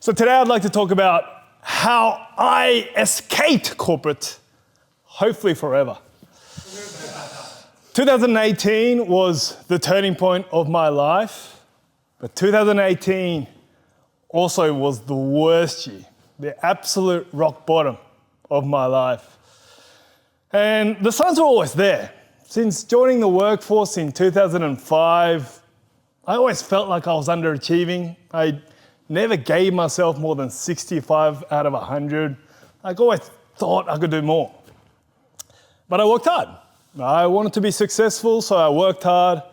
So today I'd like to talk about how I escaped corporate, hopefully forever. 2018 was the turning point of my life, but 2018 also was the worst year, the absolute rock bottom of my life. And the signs were always there. Since joining the workforce in 2005, I always felt like I was underachieving. I never gave myself more than 65 out of 100. I always thought I could do more. But I worked hard. I wanted to be successful, so I worked hard.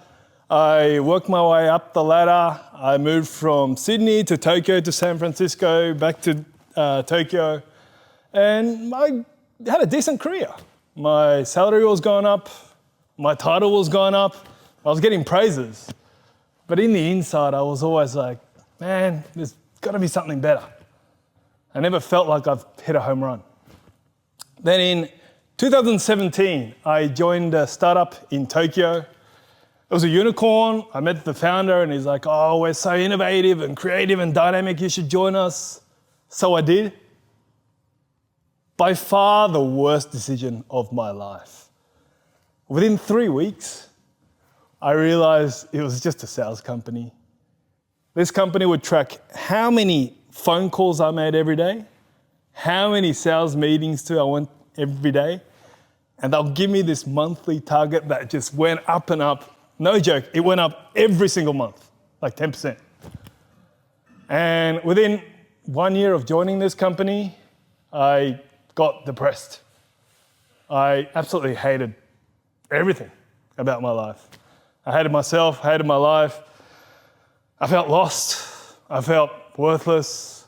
I worked my way up the ladder. I moved from Sydney to Tokyo to San Francisco, back to Tokyo. And I had a decent career. My salary was going up. My title was going up. I was getting praises. But in the inside, I was always like, man, there's got to be something better. I never felt like I've hit a home run. Then in 2017, I joined a startup in Tokyo. It was a unicorn. I met the founder and he's like, oh, we're so innovative and creative and dynamic, you should join us. So I did. By far the worst decision of my life. Within 3 weeks, I realized it was just a sales company. This company would track how many phone calls I made every day, how many sales meetings I went every day, and they'll give me this monthly target that just went up and up. No joke, it went up every single month, like 10%. And within 1 year of joining this company, I got depressed. I absolutely hated everything about my life. I hated myself, hated my life. I felt lost. I felt worthless.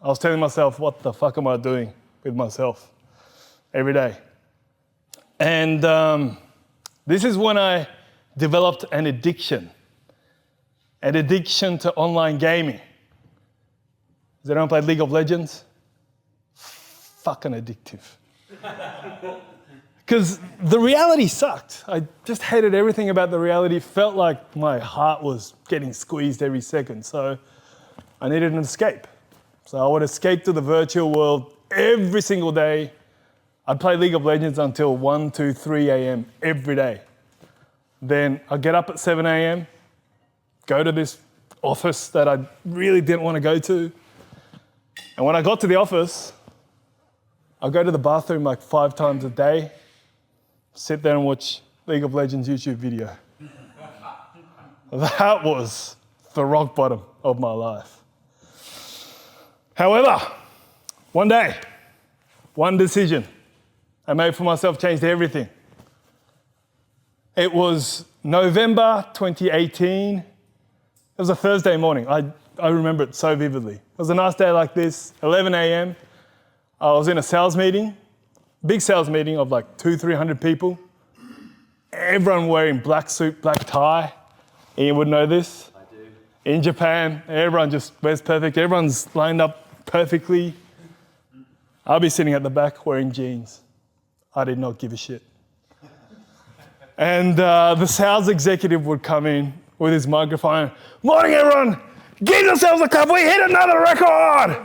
I was telling myself, what the fuck am I doing with myself every day? And this is when I developed an addiction to online gaming. Has anyone played League of Legends? Fucking addictive. Because the reality sucked. I just hated everything about the reality. Felt like my heart was getting squeezed every second. So I needed an escape. So I would escape to the virtual world every single day. I'd play League of Legends until 1, 2, 3 a.m. every day. Then I'd get up at 7 a.m., go to this office that I really didn't want to go to. And when I got to the office, I'd go to the bathroom like 5 times a day, sit there and watch League of Legends YouTube video. That was the rock bottom of my life. However, one day, one decision I made for myself changed everything. It was November 2018. It was a Thursday morning. I remember it so vividly. It was a nice day like this, 11 a.m. I was in a sales meeting, big sales meeting of like 200-300 people. Everyone wearing black suit, black tie. Ian would know this. I do. In Japan, everyone just wears perfect. Everyone's lined up perfectly. I'll be sitting at the back wearing jeans. I did not give a shit. And the sales executive would come in with his microphone. Morning, everyone. Give yourselves a cup. We hit another record.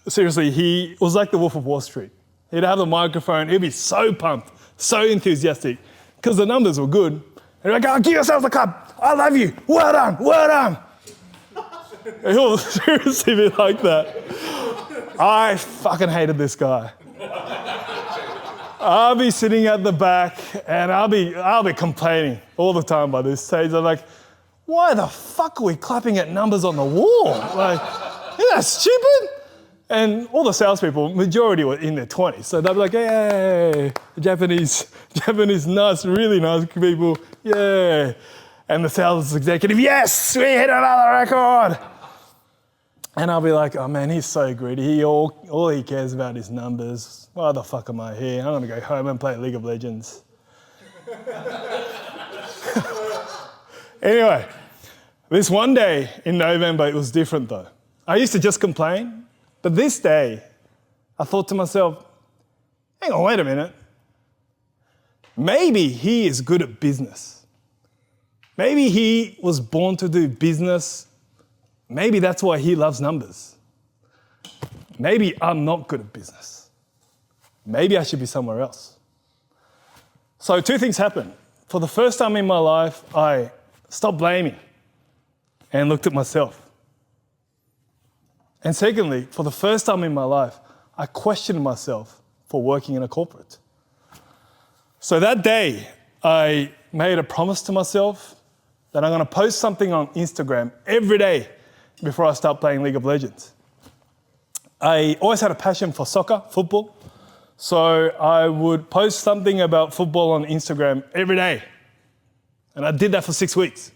Seriously, he was like the Wolf of Wall Street. He'd have the microphone. He'd be so pumped, so enthusiastic, because the numbers were good. And he'd be like, oh, give yourselves a cup. I love you. Well done, well done. And he'll seriously be like that. I fucking hated this guy. I'll be sitting at the back and I'll be complaining all the time by this stage. I'm like, why the fuck are we clapping at numbers on the wall? Like, isn't that stupid? And all the salespeople, majority were in their 20s. So they'll be like, hey, Japanese, nice, really nice people, yay. And the sales executive, yes, we hit another record. And I'll be like, oh man, he's so greedy. All he cares about is numbers. Why the fuck am I here? I'm gonna go home and play League of Legends. Anyway, this one day in November, it was different though. I used to just complain, but this day, I thought to myself, hang on, wait a minute. Maybe he is good at business. Maybe he was born to do business maybe that's why he loves numbers. Maybe I'm not good at business. Maybe I should be somewhere else. So two things happened. For the first time in my life, I stopped blaming and looked at myself. And secondly, for the first time in my life, I questioned myself for working in a corporate. So that day, I made a promise to myself that I'm going to post something on Instagram every day before I start playing League of Legends. I always had a passion for soccer, football, so I would post something about football on Instagram every day. And I did that for 6 weeks.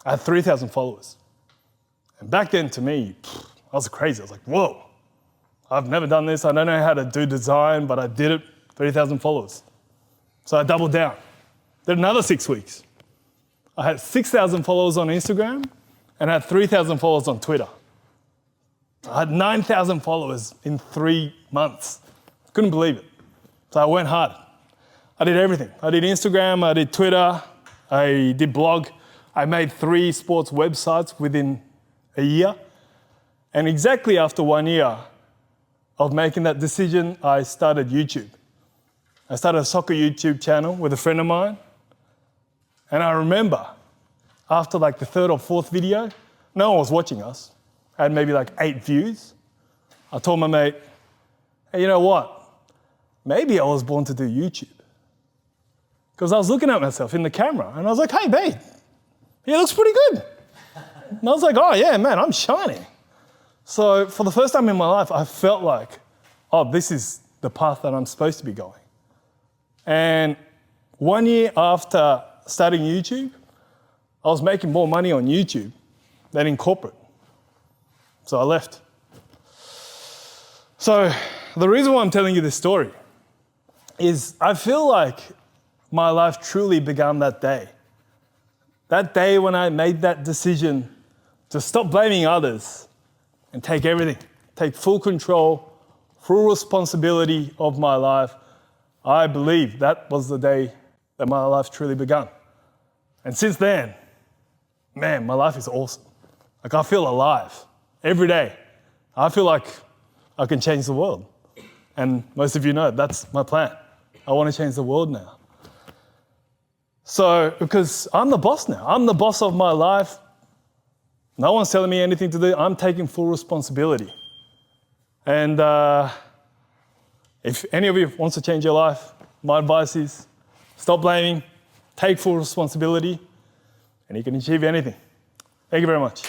I had 3,000 followers. And back then, to me, I was crazy. I was like, whoa, I've never done this. I don't know how to do design, but I did it, 3,000 followers. So I doubled down. Did another 6 weeks. I had 6,000 followers on Instagram and I had 3,000 followers on Twitter. I had 9,000 followers in 3 months. Couldn't believe it. So I went hard. I did everything. I did Instagram, I did Twitter, I did blog. I made 3 sports websites within a year. And exactly after 1 year of making that decision, I started YouTube. I started a soccer YouTube channel with a friend of mine. And I remember after like the 3rd or 4th video, no one was watching us. I had maybe like 8 views. I told my mate, hey, you know what? Maybe I was born to do YouTube. Because I was looking at myself in the camera and I was like, hey, babe, he looks pretty good. And I was like, oh yeah, man, I'm shining. So for the first time in my life, I felt like, oh, this is the path that I'm supposed to be going. And 1 year after starting YouTube, I was making more money on YouTube than in corporate. So I left. So the reason why I'm telling you this story is I feel like my life truly began that day. That day when I made that decision to stop blaming others and take everything, take full control, full responsibility of my life. I believe that was the day that my life truly began. And since then, man, my life is awesome. Like I feel alive every day. I feel like I can change the world. And most of you know that's my plan. I want to change the world now. So, because I'm the boss now. I'm the boss of my life. No one's telling me anything to do. I'm taking full responsibility. And if any of you wants to change your life, my advice is stop blaming, take full responsibility, and you can achieve anything. Thank you very much.